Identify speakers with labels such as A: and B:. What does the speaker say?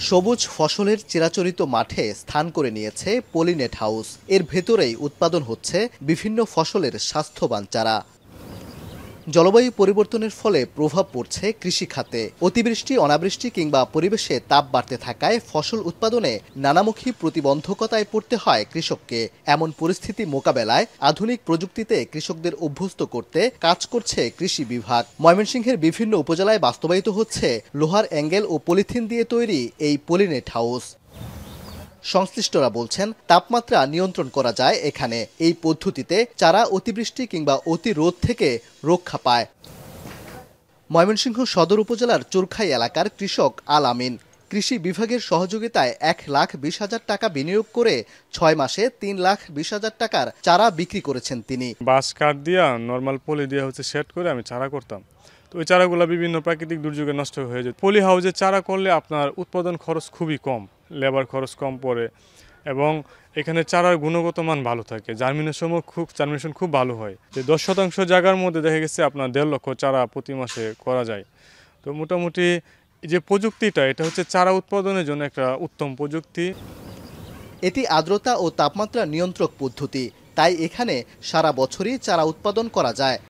A: সবুজ ফসলের চিরাচরিত মাঠে স্থান করে নিয়েছে পলিনেট হাউস। এর ভেতরেই উৎপাদন হচ্ছে বিভিন্ন ফসলের স্বাস্থ্যবান চারা। জলবায়ু পরিবর্তনের ফলে প্রভাব পড়ছে কৃষি খাতে। অতিবৃষ্টি, অনাবৃষ্টি কিংবা পরিবেশে তাপ বাড়তে থাকায় ফসল উৎপাদনে নানামুখী প্রতিবন্ধকতায় পড়তে হয় কৃষককে। এমন পরিস্থিতি মোকাবেলায় আধুনিক প্রযুক্তিতে কৃষকদের অভ্যস্ত করতে কাজ করছে কৃষি বিভাগ। ময়মনসিংহের বিভিন্ন উপজেলায় বাস্তবায়িত হচ্ছে লোহার অ্যাঙ্গেল ও পলিথিন দিয়ে তৈরি এই পলিনেট হাউস। সংশ্লিষ্টরা বলছেন, তাপমাত্রা নিয়ন্ত্রণ করা যায় এখানে। এই পদ্ধতিতে চারা অতিবৃষ্টি কিংবা অতি রোদ থেকে রক্ষা পায়। ময়মনসিংহ সদর উপজেলার চোরখাই এলাকার কৃষক আল আমিন কৃষি বিভাগের সহযোগিতায় 1,20,000 টাকা বিনিয়োগ করে 6 মাসে 3,20,000 টাকার চারা বিক্রি করেছেন তিনি।
B: বাঁশ কাঠ দিয়া নর্মাল পলি দিয়ে সেট করে আমি চারা করতাম। তো ওই চারাগুলো বিভিন্ন প্রাকৃতিক দুর্যোগে নষ্ট হয়ে যায়। পলি হাউসে চারা করলে আপনার উৎপাদন খরচ খুবই কম, লেবার খরচ কম পড়ে এবং এখানে চারার গুণগত মান ভালো থাকে। জার্মিনেশন খুব ভালো হয়। যে 10% জায়গার মধ্যে দেখা গেছে আপনার 1.5 লক্ষ চারা প্রতি মাসে করা যায়। তো মোটামুটি যে প্রযুক্তিটা, এটা হচ্ছে চারা উৎপাদনের জন্য একটা উত্তম প্রযুক্তি।
A: এটি আর্দ্রতা ও তাপমাত্রা নিয়ন্ত্রক পদ্ধতি, তাই এখানে সারা বছরই চারা উৎপাদন করা যায়।